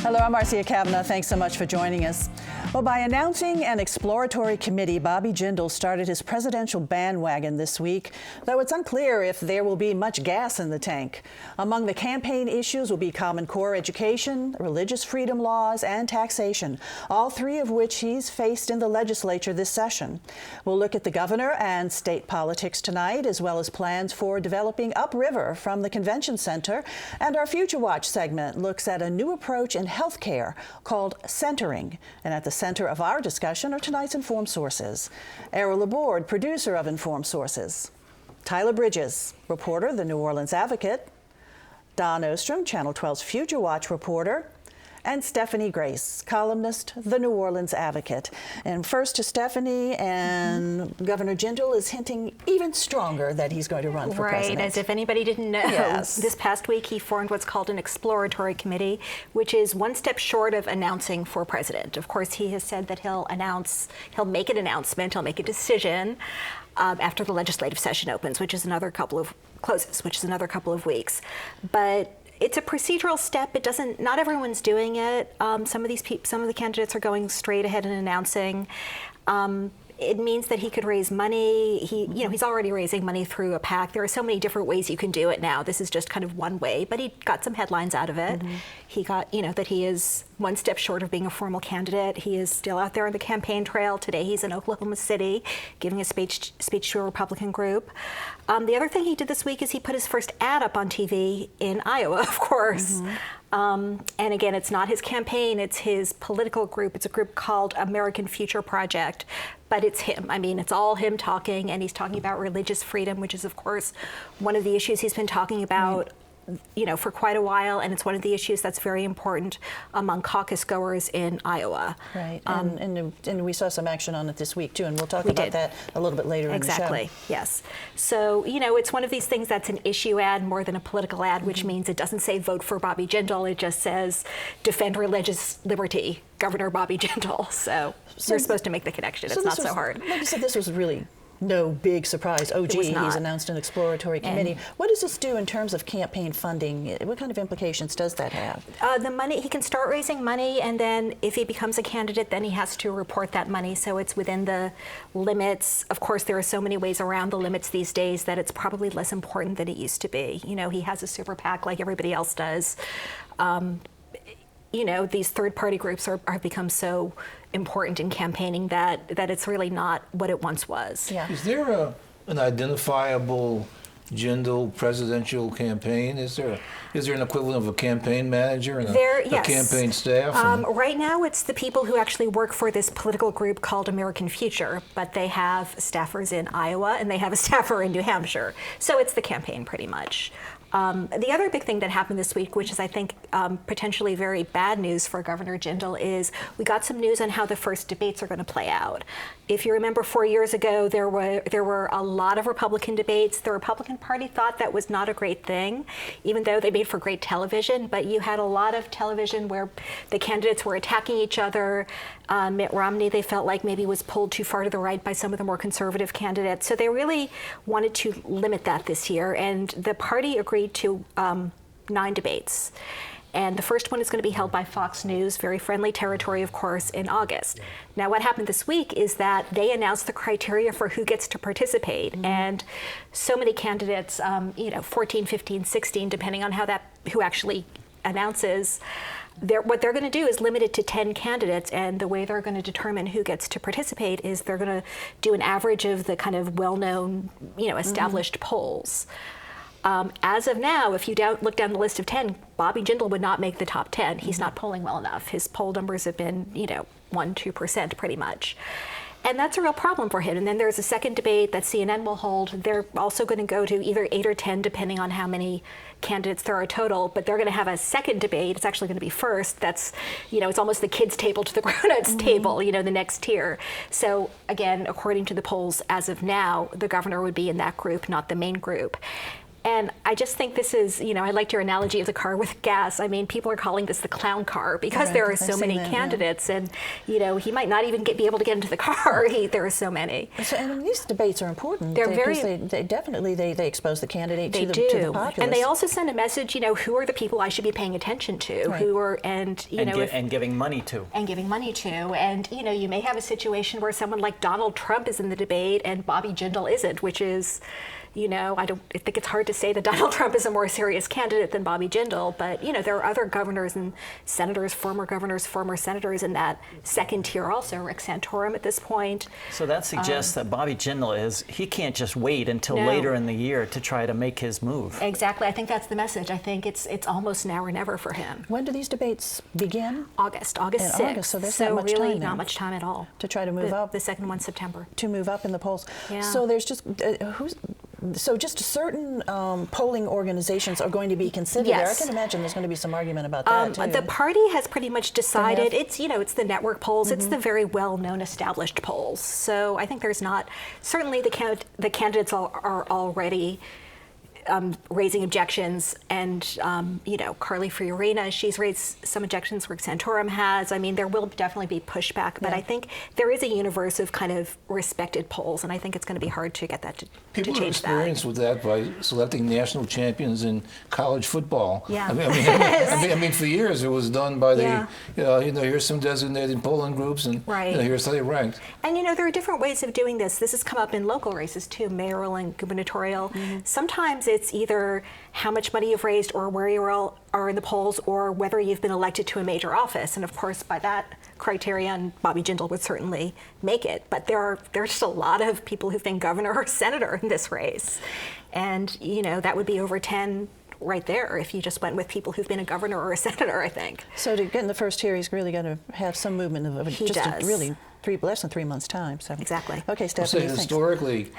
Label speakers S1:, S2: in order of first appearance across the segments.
S1: Hello, I'm Marcia Kavanaugh. Thanks so much for joining us. Well, by announcing an exploratory committee, Bobby Jindal started his presidential bandwagon this week, though it's unclear if there will be much gas in the tank. Among the campaign issues will be Common Core education, religious freedom laws, and taxation, all three of which he's faced in the legislature this session. We'll look at the governor and state politics tonight, as well as plans for developing upriver from the convention center. And our Future Watch segment looks at a new approach in healthcare called centering. And at the center of our discussion are tonight's Informed Sources. Errol, Laborde, producer of Informed Sources. Tyler Bridges, reporter, The New Orleans Advocate. Don Ostrom, Channel 12's Future Watch reporter. And Stephanie Grace, columnist, The New Orleans Advocate. And first to Stephanie, and Governor Jindal is hinting even stronger that he's going to run for president.
S2: Right, as if anybody didn't know.
S1: Yes.
S2: This past week he formed what's called an exploratory committee, which is one step short of announcing for president. Of course, he has said that he'll make an announcement, he'll make a decision after the legislative session opens, which is another couple of weeks. But it's a procedural step. Not everyone's doing it. Some of the candidates are going straight ahead and announcing. It means that he could raise money. He's already raising money through a PAC. There are so many different ways you can do it now. This is just kind of one way, but he got some headlines out of it. He got, that he is one step short of being a formal candidate. He is still out there on the campaign trail. Today he's in Oklahoma City giving a speech to a Republican group. The other thing he did this week is he put his first ad up on TV in Iowa, of course. And again, it's not his campaign, it's his political group. It's a group called American Future Project, but it's him. I mean, it's all him talking, and he's talking about religious freedom, which is, of course, one of the issues he's been talking about for quite a while, and it's one of the issues that's very important among caucus goers in Iowa.
S1: Right, and we saw some action on it this week too, and we'll talk about that a little bit later in the show.
S2: Exactly, yes. So, it's one of these things that's an issue ad more than a political ad, which means it doesn't say vote for Bobby Jindal, it just says defend religious liberty, Governor Bobby Jindal. So you're supposed to make the connection. It's not so hard.
S1: Like you said, this was really no big surprise. Oh, gee, he's announced an exploratory committee. What does this do in terms of campaign funding? What kind of implications does that have?
S2: The money, he can start raising money, and then if he becomes a candidate, then he has to report that money. So it's within the limits. Of course, there are so many ways around the limits these days that it's probably less important than it used to be. He has a super PAC like everybody else does. These third-party groups have become so important in campaigning that it's really not what it once was.
S1: Yeah.
S3: Is there an identifiable Jindal presidential campaign? Is there an equivalent of a campaign manager and a campaign staff?
S2: Right now, it's the people who actually work for this political group called American Future, but they have staffers in Iowa and they have a staffer in New Hampshire. So it's the campaign pretty much. The other big thing that happened this week, which is, I think, potentially very bad news for Governor Jindal, is we got some news on how the first debates are going to play out. If you remember 4 years ago, there were a lot of Republican debates. The Republican Party thought that was not a great thing, even though they made for great television. But you had a lot of television where the candidates were attacking each other. Mitt Romney, they felt like maybe was pulled too far to the right by some of the more conservative candidates. So they really wanted to limit that this year. And the party agreed to 9 debates. And the first one is going to be held by Fox News, very friendly territory, of course, in August. Now, what happened this week is that they announced the criteria for who gets to participate. And so many candidates, 14, 15, 16, depending on who actually announces, what they're going to do is limit it to 10 candidates, and the way they're going to determine who gets to participate is they're going to do an average of the kind of well-known, established polls. As of now, if you look down the list of 10, Bobby Jindal would not make the top 10. He's not polling well enough. His poll numbers have been, 1-2% pretty much. And that's a real problem for him. And then there's a second debate that CNN will hold. They're also going to go to either 8 or 10, depending on how many candidates there are total. But they're going to have a second debate. It's actually going to be first. That's, it's almost the kids' table to the grown-ups table, the next tier. So again, according to the polls as of now, the governor would be in that group, not the main group. And I just think this is, I liked your analogy of the car with gas. I mean, people are calling this the clown car because there are so many candidates, and he might not even be able to get into the car. There are so many.
S1: So, and these debates are important. They definitely expose the candidate to the populace.
S2: And they also send a message. Who are the people I should be paying attention to?
S1: Right.
S2: Who are
S4: and giving money to.
S2: And giving money to. And you may have a situation where someone like Donald Trump is in the debate and Bobby Jindal isn't, which is, I think it's hard to say that Donald Trump is a more serious candidate than Bobby Jindal, but there are other governors and senators, former senators in that second tier also. Rick Santorum at this point.
S4: So that suggests that Bobby Jindal he can't just wait until later in the year to try to make his move.
S2: Exactly. I think that's the message. I think it's almost now or never for him.
S1: When do these debates begin?
S2: August 6th.
S1: August, so there's not much
S2: really
S1: time
S2: not much time at all.
S1: To try to move up.
S2: The second one, September.
S1: To move up in the polls.
S2: Yeah.
S1: So there's just just certain polling organizations are going to be considered there. I can imagine there's going to be some argument about that too.
S2: The party has pretty much decided it's the network polls, it's the very well-known established polls. So I think there's not, certainly the candidates are already raising objections, and Carly Fiorina, she's raised some objections. Rick Santorum has. I mean, there will definitely be pushback, but I think there is a universe of kind of respected polls, and I think it's going to be hard to get that to change that.
S3: People are experienced with that by selecting national champions in college football.
S2: Yeah.
S3: I mean, for years it was done by the, here's some designated polling groups, and here's how they ranked.
S2: And there are different ways of doing this. This has come up in local races too, mayoral and gubernatorial. Sometimes it's either how much money you've raised or where you are in the polls, or whether you've been elected to a major office. And of course, by that criterion, Bobby Jindal would certainly make it. But there's just a lot of people who've been governor or senator in this race. And, that would be over 10 right there if you just went with people who've been a governor or a senator, I think.
S1: So to get in the first tier, he's really got to have some movement of really less than 3 months' time. So.
S2: Exactly.
S1: Okay, Stephanie.
S3: Well, historically,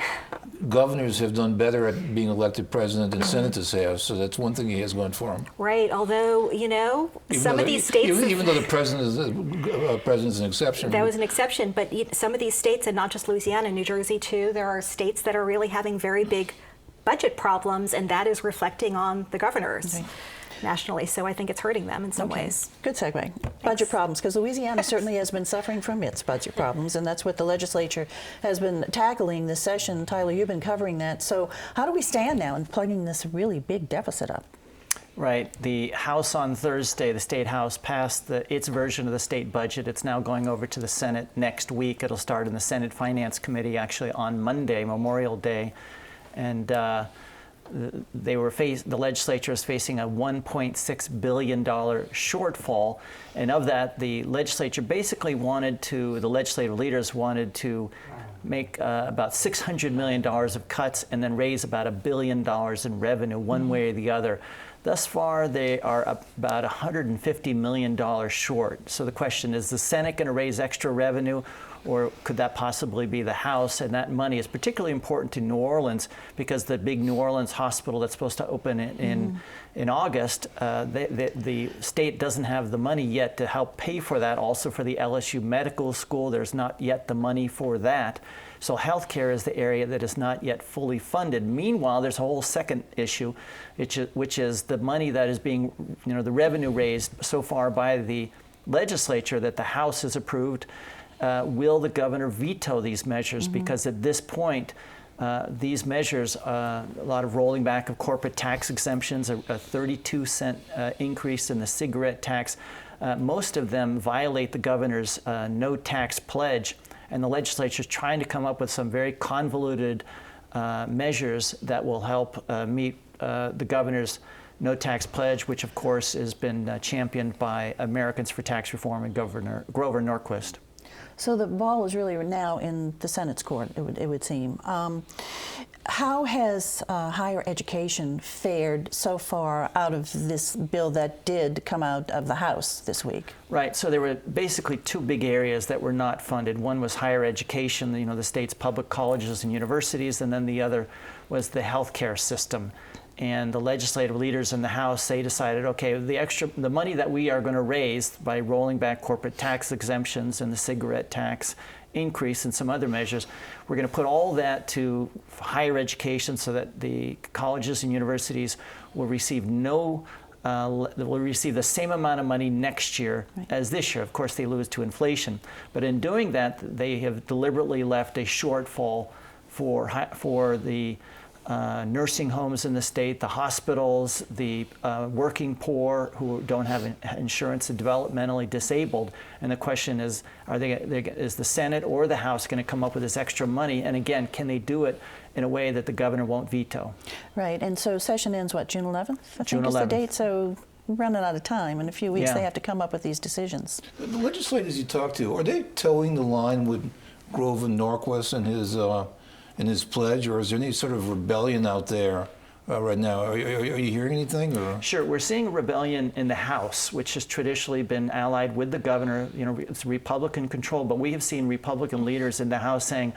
S3: governors have done better at being elected president than senators have, so that's one thing he has going for him.
S2: Right, although, some of these states...
S3: Even though the president's an exception.
S2: That was an exception, but some of these states, and not just Louisiana, New Jersey too, there are states that are really having very big budget problems, and that is reflecting on the governors nationally. So I think it's hurting them in some ways.
S1: Good segue. Budget problems, because Louisiana certainly has been suffering from its budget problems, and that's what the legislature has been tackling this session. Tyler, you've been covering that. So how do we stand now in plugging this really big deficit up?
S4: Right. The House on Thursday, the State House, passed its version of the state budget. It's now going over to the Senate next week. It'll start in the Senate Finance Committee actually on Monday, Memorial Day. And the legislature is facing a $1.6 billion shortfall, and of that, the legislature basically the legislative leaders wanted to make about $600 million of cuts and then raise about $1 billion in revenue one way or the other. Thus far, they are about $150 million short. So the question is the Senate going to raise extra revenue, or could that possibly be the House? And that money is particularly important to New Orleans because the big New Orleans hospital that's supposed to open in August, the state doesn't have the money yet to help pay for that. Also for the LSU Medical School, there's not yet the money for that. So healthcare is the area that is not yet fully funded. Meanwhile, there's a whole second issue, which is the money that is being, the revenue raised so far by the legislature that the House has approved. Will the governor veto these measures? Because at this point, these measures, a lot of rolling back of corporate tax exemptions, a 32-cent increase in the cigarette tax, most of them violate the governor's no tax pledge. And the legislature is trying to come up with some very convoluted measures that will help meet the governor's no tax pledge, which of course has been championed by Americans for Tax Reform and Governor Grover Norquist.
S1: So the ball is really now in the Senate's court, it would seem. How has higher education fared so far out of this bill that did come out of the House this week?
S4: Right. So there were basically two big areas that were not funded. One was higher education, the state's public colleges and universities, and then the other was the healthcare system. And the legislative leaders in the House, they decided, okay, the money that we are going to raise by rolling back corporate tax exemptions and the cigarette tax increase and some other measures. We're going to put all that to higher education so that the colleges and universities will receive will receive the same amount of money next year as this year. Of course, they lose to inflation. But in doing that, they have deliberately left a shortfall for the nursing homes in the state, the hospitals, the working poor who don't have insurance, the developmentally disabled. And the question is, is the Senate or the House going to come up with this extra money? And again, can they do it in a way that the governor won't veto?
S1: Right, and so session ends, what, June 11th? I
S4: June
S1: think is
S4: 11th.
S1: the date, so we're running out of time. In a few weeks,
S4: Yeah.
S1: they have to come up with these decisions.
S3: The legislators you talk to, are they towing the line with Grover Norquist and his pledge, or is there any sort of rebellion out there right now? Are you hearing anything? Or?
S4: Sure, we're seeing a rebellion in the House, which has traditionally been allied with the governor. You know, it's Republican controlled, but we have seen Republican leaders in the House saying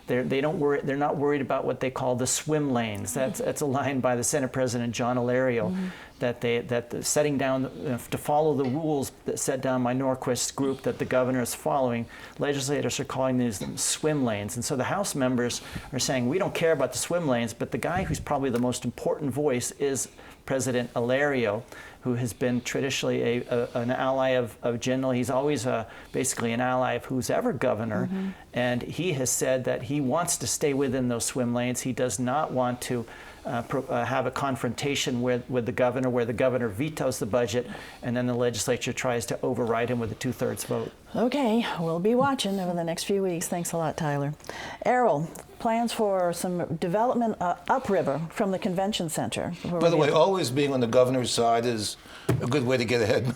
S4: they're not worried about what they call the swim lanes. That's a line by the Senate President John Alario, that setting down to follow the rules that set down by Norquist's group that the governor is following. Legislators are calling these swim lanes, and so the House members are saying we don't care about the swim lanes, but the guy who's probably the most important voice is President Alario, who has been traditionally an ally of Jindal. He's always basically an ally of who's ever governor, and he has said that he wants to stay within those swim lanes. He does not want to have a confrontation with the governor, where the governor vetoes the budget, and then the legislature tries to override him with a 2/3 vote.
S1: Okay, we'll be watching over the next few weeks. Thanks a lot, Tyler. Errol, plans for some development upriver from the convention center.
S3: By the way, always being on the governor's side is a good way to get ahead,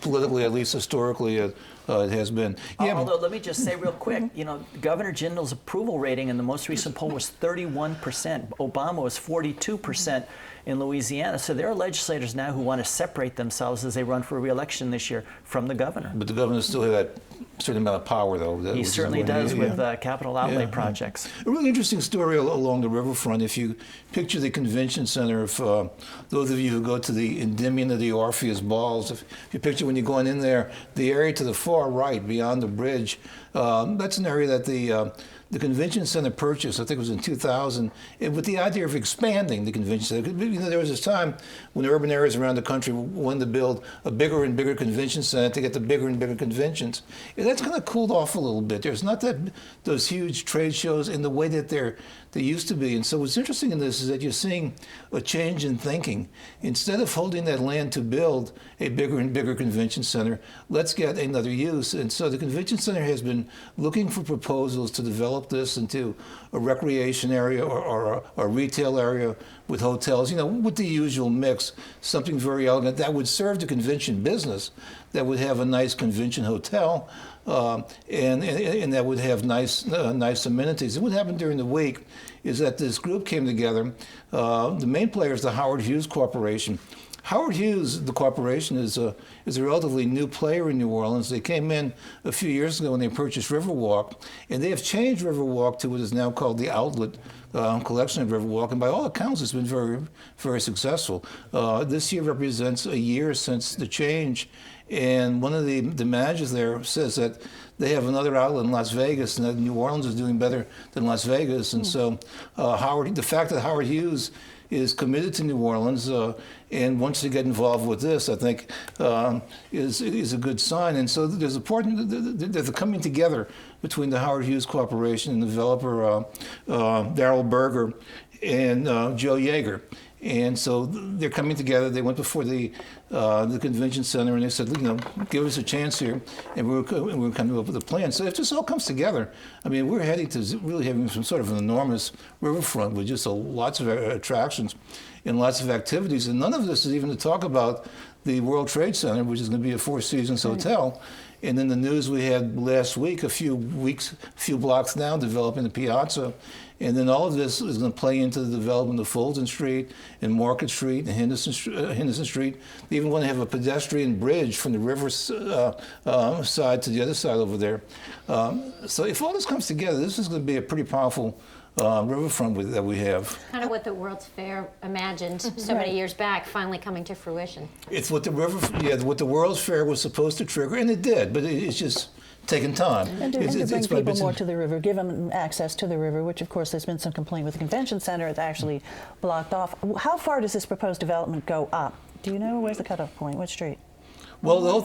S3: politically, at least historically. It has been.
S4: Yeah. Although, let me just say real quick, you know, Governor Jindal's approval rating in the most recent poll was 31%. Obama was 42% in Louisiana. So there are legislators now who want to separate themselves as they run for re-election this year from the governor.
S3: But the governor still has that certain amount of power, though.
S4: He certainly does with capital outlay projects.
S3: A really interesting story along the riverfront. If you picture the convention center, if those of you who go to the Endymion of the Orpheus Balls, if you picture when you're going in there, the area to the far right, beyond the bridge, that's an area that the convention center purchased, I think it was in 2000, with the idea of expanding the convention center. You know, there was this time when urban areas around the country wanted to build a bigger and bigger convention center to get the bigger and bigger conventions. And that's kind of cooled off a little bit. There's not those huge trade shows in the way that they used to be. And so what's interesting in this is that you're seeing a change in thinking. Instead of holding that land to build a bigger and bigger convention center, let's get another use. And so the convention center has been looking for proposals to develop this into a recreation area or a retail area with hotels, you know, with the usual mix, something very elegant that would serve the convention business, that would have a nice convention hotel, and that would have nice amenities. And what happened during the week is that this group came together. The main player is the Howard Hughes Corporation. Howard Hughes, the corporation, is a relatively new player in New Orleans. They came in a few years ago when they purchased Riverwalk, and they have changed Riverwalk to what is now called the Outlet collection of Riverwalk, and by all accounts, it's been very, very successful. This year represents a year since the change, and one of the managers there says that they have another outlet in Las Vegas, and that New Orleans is doing better than Las Vegas. And so the fact that Howard Hughes is committed to New Orleans and wants to get involved with this, I think, is a good sign. And so there's a coming together between the Howard Hughes Corporation and the developer Daryl Berger and Joe Yeager. And so they're coming together. They went before the convention center and they said, you know, give us a chance here, and we're coming up with a plan. So it just all comes together. I mean, we're heading to really having some sort of an enormous riverfront with just lots of attractions and lots of activities. And none of this is even to talk about the World Trade Center, which is going to be a Four Seasons hotel. And then the news we had last week, a few blocks down, developing the Piazza. And then all of this is going to play into the development of Fulton Street and Market Street and Henderson Street. They even want to have a pedestrian bridge from the river side to the other side over there. So if all this comes together, this is going to be a pretty powerful riverfront that we have.
S5: Kind of what the World's Fair imagined so many years back, finally coming to fruition.
S3: It's what what the World's Fair was supposed to trigger, and it did, but it's just taken time.
S1: And to bring people more to the river, give them access to the river, which of course there's been some complaint with the convention center. It's actually blocked off. How far does this proposed development go up? Do you know? Where's the cutoff point? What street?
S3: Well, the whole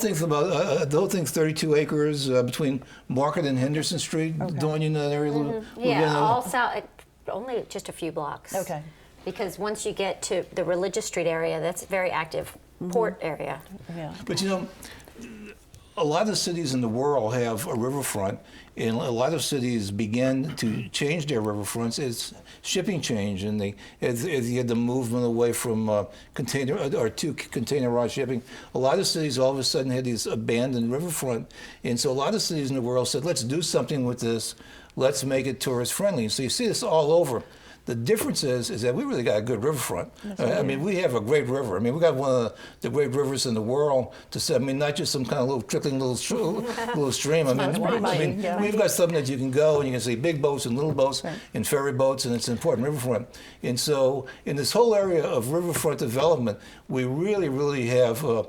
S3: thing's 32 acres between Market and Henderson Street.
S1: Okay.
S3: Dawn, you know that area?
S5: Yeah, all south, only just a few blocks.
S1: Okay.
S5: Because once you get to the Religious Street area, that's a very active port area.
S1: Yeah.
S3: But you know, a lot of cities in the world have a riverfront, and a lot of cities began to change their riverfronts. It's shipping change, and as you had the movement away from container or to containerized shipping. A lot of cities all of a sudden had these abandoned riverfront, and so a lot of cities in the world said, "Let's do something with this. Let's make it tourist friendly." So you see this all over. The difference is that we really got a good riverfront. I mean, we have a great river. I mean, we got one of the great rivers in the world. I mean, not just some kind of little trickling little stream. I mean, we've got something that you can go and you can see big boats and little boats and ferry boats, and it's an important riverfront. And so, in this whole area of riverfront development, we really have a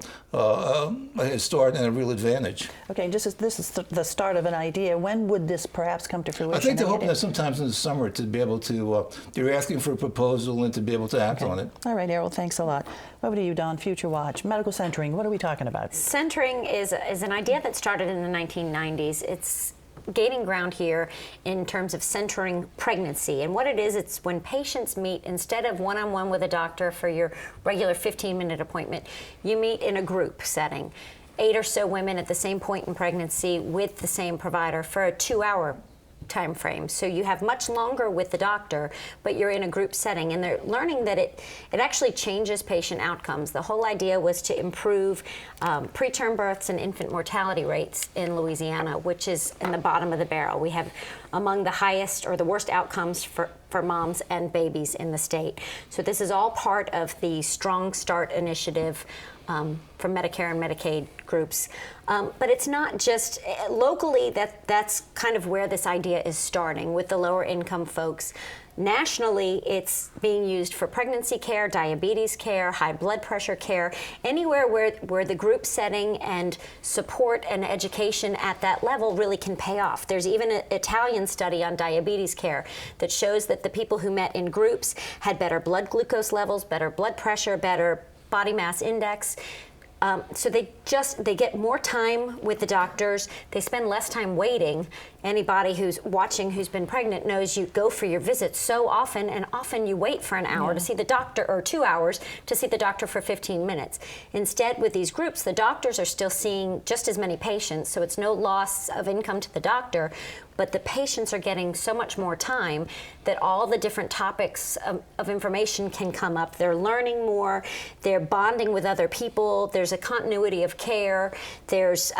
S3: head start and a real advantage.
S1: Okay, this is the start of an idea. When would this perhaps come to fruition?
S3: I think they're hoping that sometimes in the summer to be able to. They're asking for a proposal and to be able to act on it.
S1: All right, Errol, thanks a lot. Over to you, Don. Future Watch. Medical centering, what are we talking about?
S5: Centering is an idea that started in the 1990s. It's gaining ground here in terms of centering pregnancy. And what it is, it's when patients meet, instead of one-on-one with a doctor for your regular 15-minute appointment, you meet in a group setting. 8 or so women at the same point in pregnancy with the same provider for a 2-hour time frame. So you have much longer with the doctor, but you're in a group setting, and they're learning that it actually changes patient outcomes. The whole idea was to improve preterm births and infant mortality rates in Louisiana, which is in the bottom of the barrel. We have among the highest or the worst outcomes for moms and babies in the state. So this is all part of the Strong Start initiative from Medicare and Medicaid groups. But it's not just locally, that's kind of where this idea is starting with the lower income folks. Nationally, it's being used for pregnancy care, diabetes care, high blood pressure care, anywhere where the group setting and support and education at that level really can pay off. There's even an Italian study on diabetes care that shows that the people who met in groups had better blood glucose levels, better blood pressure, better body mass index. So they get more time with the doctors. They spend less time waiting. Anybody who's watching who's been pregnant knows you go for your visits so often, and often you wait for an hour to see the doctor, or 2 hours to see the doctor for 15 minutes. Instead, with these groups, the doctors are still seeing just as many patients, so it's no loss of income to the doctor, but the patients are getting so much more time that all the different topics of information can come up. They're learning more, they're bonding with other people, there's a continuity of care, there's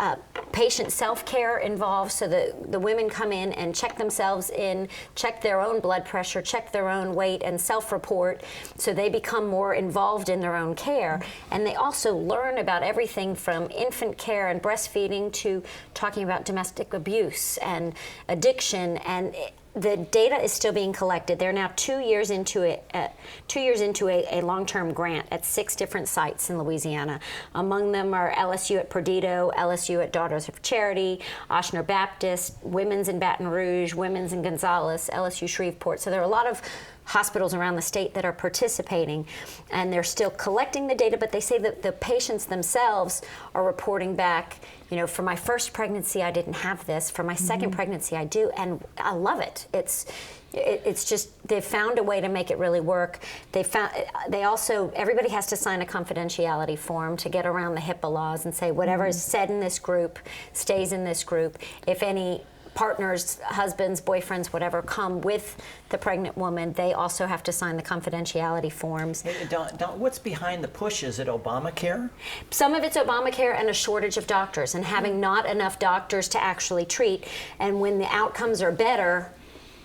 S5: patient self-care involved, so the women come in and check themselves in, check their own blood pressure, check their own weight, and self-report, so they become more involved in their own care. And they also learn about everything from infant care and breastfeeding to talking about domestic abuse and addiction, and the data is still being collected. They're now 2 years into a long-term grant at 6 different sites in Louisiana. Among them are LSU at Perdido, LSU at Daughters of Charity, Ochsner Baptist, Women's in Baton Rouge, Women's in Gonzales, LSU Shreveport. So there are a lot of hospitals around the state that are participating, and they're still collecting the data, but they say that the patients themselves are reporting back, you know, for my first pregnancy I didn't have this, for my second pregnancy I do, and I love it. It's just, they've found a way to make it really work. Everybody has to sign a confidentiality form to get around the HIPAA laws and say whatever is said in this group stays in this group. If any partners, husbands, boyfriends, whatever, come with the pregnant woman, they also have to sign the confidentiality forms.
S4: Hey, Don, what's behind the push? Is it Obamacare?
S5: Some of it's Obamacare and a shortage of doctors, and having not enough doctors to actually treat. And when the outcomes are better,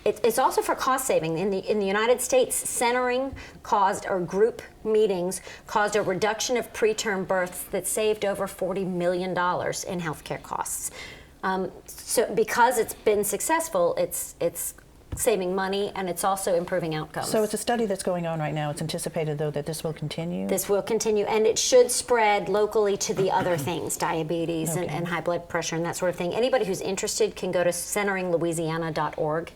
S5: it's also for cost saving. In the United States, centering caused, or group meetings caused, a reduction of preterm births that saved over $40 million in healthcare costs. So because it's been successful, it's saving money, and it's also improving outcomes.
S1: So it's a study that's going on right now. It's anticipated, though, that this will continue?
S5: This will continue, and it should spread locally to the other things, diabetes and high blood pressure and that sort of thing. Anybody who's interested can go to centeringlouisiana.org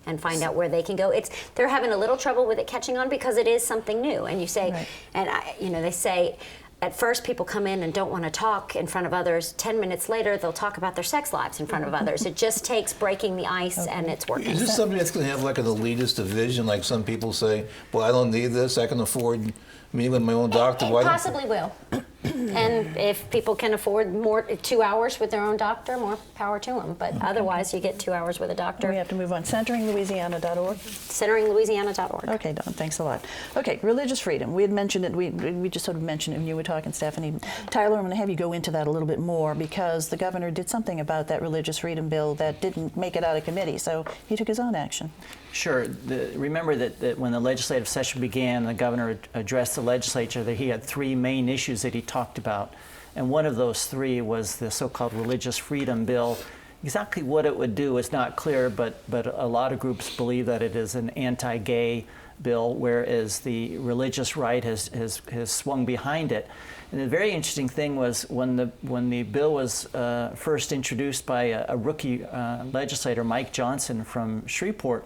S5: and find out where they can go. They're having a little trouble with it catching on because it is something new. And you say, they say, at first people come in and don't want to talk in front of others. 10 minutes later, they'll talk about their sex lives in front of others. It just takes breaking the ice, and it's working.
S3: Is this something that's going to have like an elitist division, like some people say, well, I don't need this, I can afford meeting with my own doctor?
S5: It possibly will. And if people can afford 2 hours with their own doctor, more power to them. But otherwise, you get 2 hours with a doctor.
S1: We have to move on. CenteringLouisiana.org?
S5: CenteringLouisiana.org.
S1: Okay, Dawn, thanks a lot. Okay, religious freedom. We had mentioned it, we just sort of mentioned it when you were talking, Stephanie. Tyler, I'm going to have you go into that a little bit more because the governor did something about that religious freedom bill that didn't make it out of committee, so he took his own action.
S4: Sure. Remember that when the legislative session began, the governor addressed the legislature that he had three main issues that he talked about. And one of those three was the so-called religious freedom bill. Exactly what it would do is not clear, but a lot of groups believe that it is an anti-gay bill, whereas the religious right has swung behind it. And the very interesting thing was when the bill was first introduced by a rookie legislator, Mike Johnson from Shreveport,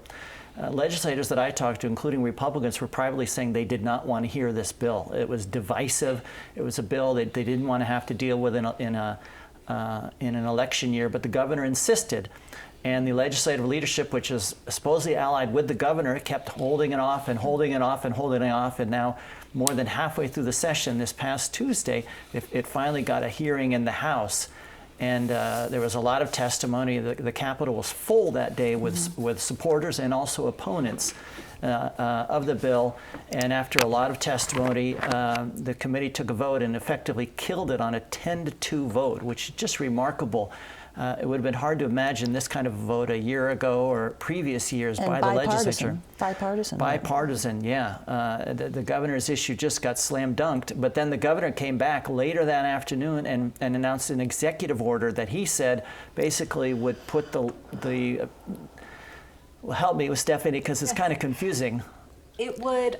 S4: legislators that I talked to, including Republicans, were privately saying they did not want to hear this bill. It was divisive. It was a bill that they didn't want to have to deal with in an election year, but the governor insisted. And the legislative leadership, which is supposedly allied with the governor, kept holding it off and holding it off and holding it off. And now, more than halfway through the session this past Tuesday, it finally got a hearing in the House. And there was a lot of testimony. The Capitol was full that day with supporters and also opponents of the bill. And after a lot of testimony, the committee took a vote and effectively killed it on a 10-2 vote, which is just remarkable. It would have been hard to imagine this kind of vote a year ago or previous years by the legislature.
S1: Bipartisan.
S4: Bipartisan, yeah. The governor's issue just got slam dunked, but then the governor came back later that afternoon and announced an executive order that he said basically would put well, help me with Stephanie because it's kind of confusing.
S2: It would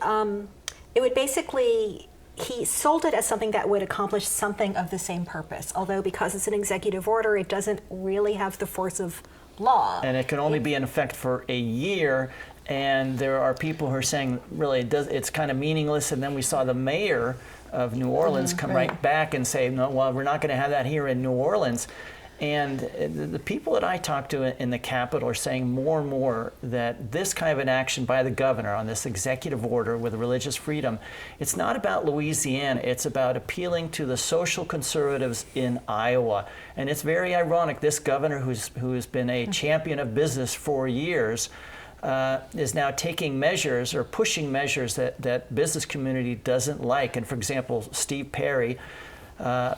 S2: basically. He sold it as something that would accomplish something of the same purpose, although because it's an executive order, it doesn't really have the force of law.
S4: And it can only be in effect for a year, and there are people who are saying, really, it's kind of meaningless, and then we saw the mayor of New Orleans come right back and say, no, well, we're not going to have that here in New Orleans. And the people that I talk to in the Capitol are saying more and more that this kind of an action by the governor on this executive order with religious freedom, it's not about Louisiana, it's about appealing to the social conservatives in Iowa. And it's very ironic, this governor who's been a champion of business for years is now taking measures or pushing measures that business community doesn't like. And for example, Steve Perry,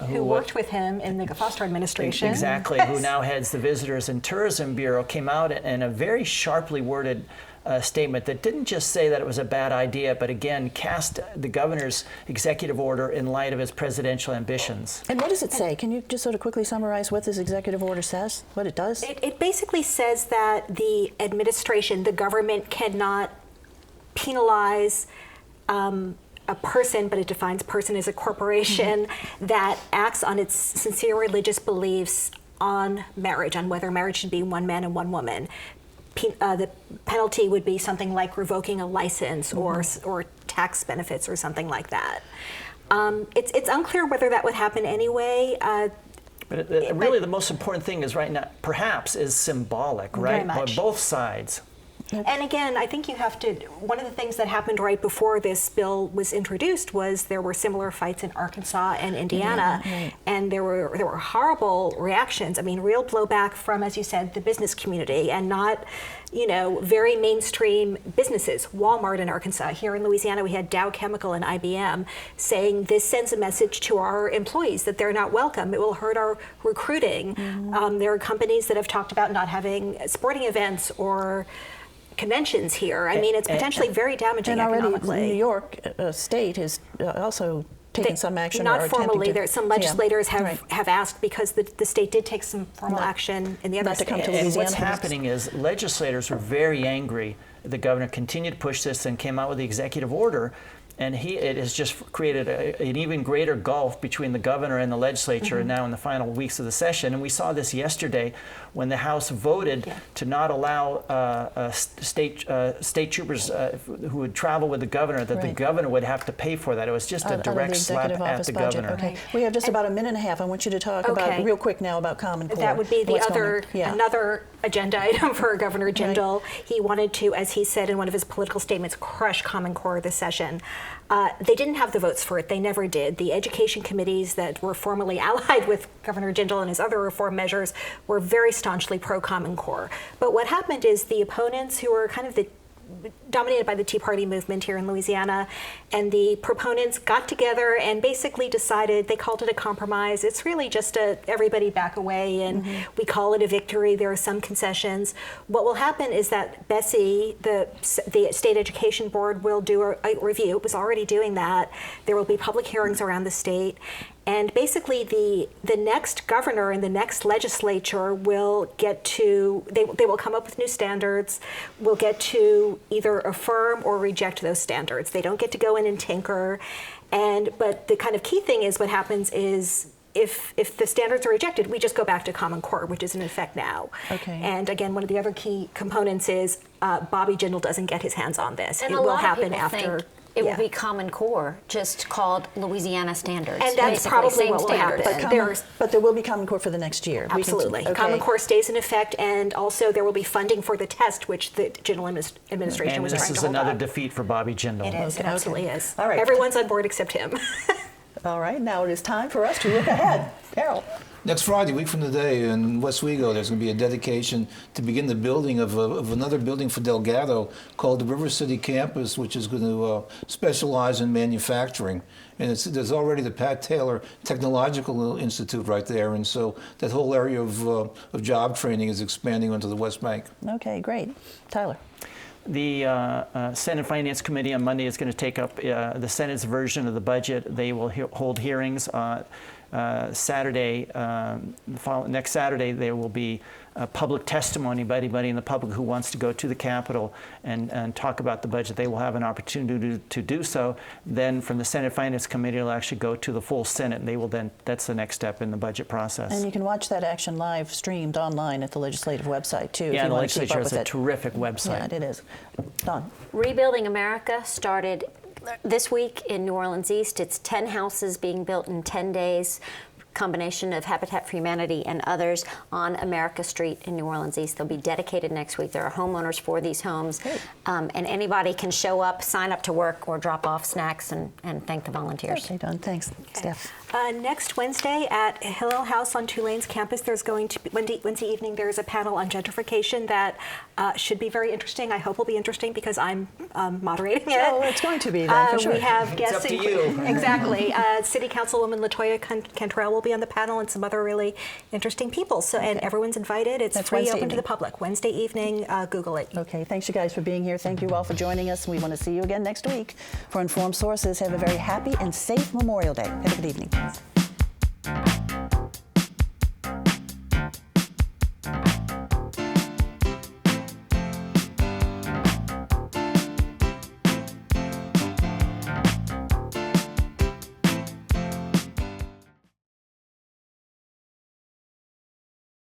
S2: who worked with him in the Foster administration.
S4: Exactly, who now heads the Visitors and Tourism Bureau, came out in a very sharply worded statement that didn't just say that it was a bad idea, but again, cast the governor's executive order in light of his presidential ambitions.
S1: And what does it say? Can you just sort of quickly summarize what this executive order says, what it does?
S2: It basically says that the administration, the government, cannot penalize a person, but it defines person as a corporation that acts on its sincere religious beliefs on marriage, on whether marriage should be one man and one woman. The penalty would be something like revoking a license or tax benefits or something like that. It's unclear whether that would happen anyway.
S4: But really the most important thing is right now, perhaps, is symbolic, right?
S2: Very much.
S4: On both sides.
S2: And again, I think you have to, one of the things that happened right before this bill was introduced was there were similar fights in Arkansas and Indiana, and there were horrible reactions. I mean, real blowback from, as you said, the business community, and not, very mainstream businesses. Walmart in Arkansas. Here in Louisiana, we had Dow Chemical and IBM saying this sends a message to our employees that they're not welcome. It will hurt our recruiting. There are companies that have talked about not having sporting events or conventions here. I mean, it's potentially very damaging economically.
S1: New York State has also taken some action?
S2: Not
S1: or attempting
S2: formally.
S1: to?
S2: There's some legislators
S1: Right.
S2: have asked because the state did take some formal action in the other
S1: not to come to
S2: states.
S4: And what's
S1: Louisiana.
S4: happening is legislators were very angry. The governor continued to push this and came out with the executive order. And it has just created an even greater gulf between the governor and the legislature now in the final weeks of the session. And we saw this yesterday when the House voted to not allow state troopers who would travel with the governor, that the governor would have to pay for that. It was just a
S1: Out of the
S4: direct slap
S1: executive
S4: at
S1: office
S4: the
S1: budget.
S4: governor.
S1: Okay. We have just about a minute and a half. I want you to talk about real quick now about Common Core.
S2: That would be the
S1: What's
S2: other
S1: going on.
S2: another agenda item for Governor Jindal. He wanted to, as he said in one of his political statements, crush Common Core this session. They didn't have the votes for it. They never did. The education committees that were formerly allied with Governor Jindal and his other reform measures were very staunchly pro-Common Core. But what happened is the opponents, who were kind of dominated by the Tea Party movement here in Louisiana, and the proponents got together and basically decided, they called it a compromise. It's really just everybody back away and we call it a victory. There are some concessions. What will happen is that Bessie, the State Education Board, will do a review. It was already doing that. There will be public hearings around the state. And basically, the next governor and the next legislature will get to, they will come up with new standards, will get to either affirm or reject those standards. They don't get to go in and tinker. But the kind of key thing is what happens is, if the standards are rejected, we just go back to Common Core, which is in effect now.
S1: Okay.
S2: And again, one of the other key components is Bobby Jindal doesn't get his hands on this.
S5: And
S2: it
S5: a
S2: will
S5: lot
S2: happen
S5: of people
S2: after.
S5: think it will be Common Core, just called Louisiana standards.
S2: And that's
S5: basically,
S2: probably
S5: same
S2: what will happen.
S5: standards.
S2: But
S1: There will be Common Core for the next year.
S2: Absolutely. Common Core stays in effect, and also there will be funding for the test, which the Jindal administration
S4: And
S2: was
S4: this
S2: trying
S4: is
S2: to hold
S4: another
S2: up.
S4: defeat for Bobby Jindal.
S2: It is. It absolutely is.
S1: All right.
S2: Everyone's on board except him.
S1: All right, now it is time for us to look ahead. Errol.
S3: Next Friday, a week from today, in West Wego, there's going to be a dedication to begin the building of another building for Delgado called the River City Campus, which is going to specialize in manufacturing. And there's already the Pat Taylor Technological Institute right there, and so that whole area of job training is expanding onto the West Bank.
S1: Okay, great. Tyler.
S4: The Senate Finance Committee on Monday is going to take up the Senate's version of the budget. They will hold hearings. Saturday, next Saturday, there will be public testimony by anybody in the public who wants to go to the Capitol and talk about the budget. They will have an opportunity to do so. Then from the Senate Finance Committee, it'll actually go to the full Senate, and they will then, that's the next step in the budget process.
S1: And you can watch that action live streamed online at the legislative website, too.
S4: Yeah,
S1: if you
S4: the
S1: want to keep
S4: legislature
S1: up
S4: has
S1: with
S4: a
S1: it.
S4: terrific website.
S1: Yeah, it is. Don.
S5: Rebuilding America started this week in New Orleans East. It's 10 houses being built in 10 days. Combination of Habitat for Humanity and others on America Street in New Orleans East. They'll be dedicated next week. There are homeowners for these homes. And anybody can show up, sign up to work, or drop off snacks and thank the volunteers.
S1: Okay, Don, thanks. Steph.
S2: Next Wednesday at Hillel House on Tulane's campus, there's going to be, Wednesday evening, there's a panel on gentrification that should be very interesting. I hope will be interesting because I'm moderating it.
S1: Oh, it's going to be then, for sure.
S2: We have guests.
S4: up to you.
S2: Exactly. City Councilwoman LaToya Cantrell will be on the panel, and some other really interesting people. So, and everyone's invited. It's
S1: That's
S2: free,
S1: Wednesday
S2: open to
S1: evening.
S2: the public. Wednesday evening, Google it.
S1: Okay, thanks you guys for being here. Thank you all for joining us. We want to see you again next week. For Informed Sources, have a very happy and safe Memorial Day. Have a good evening.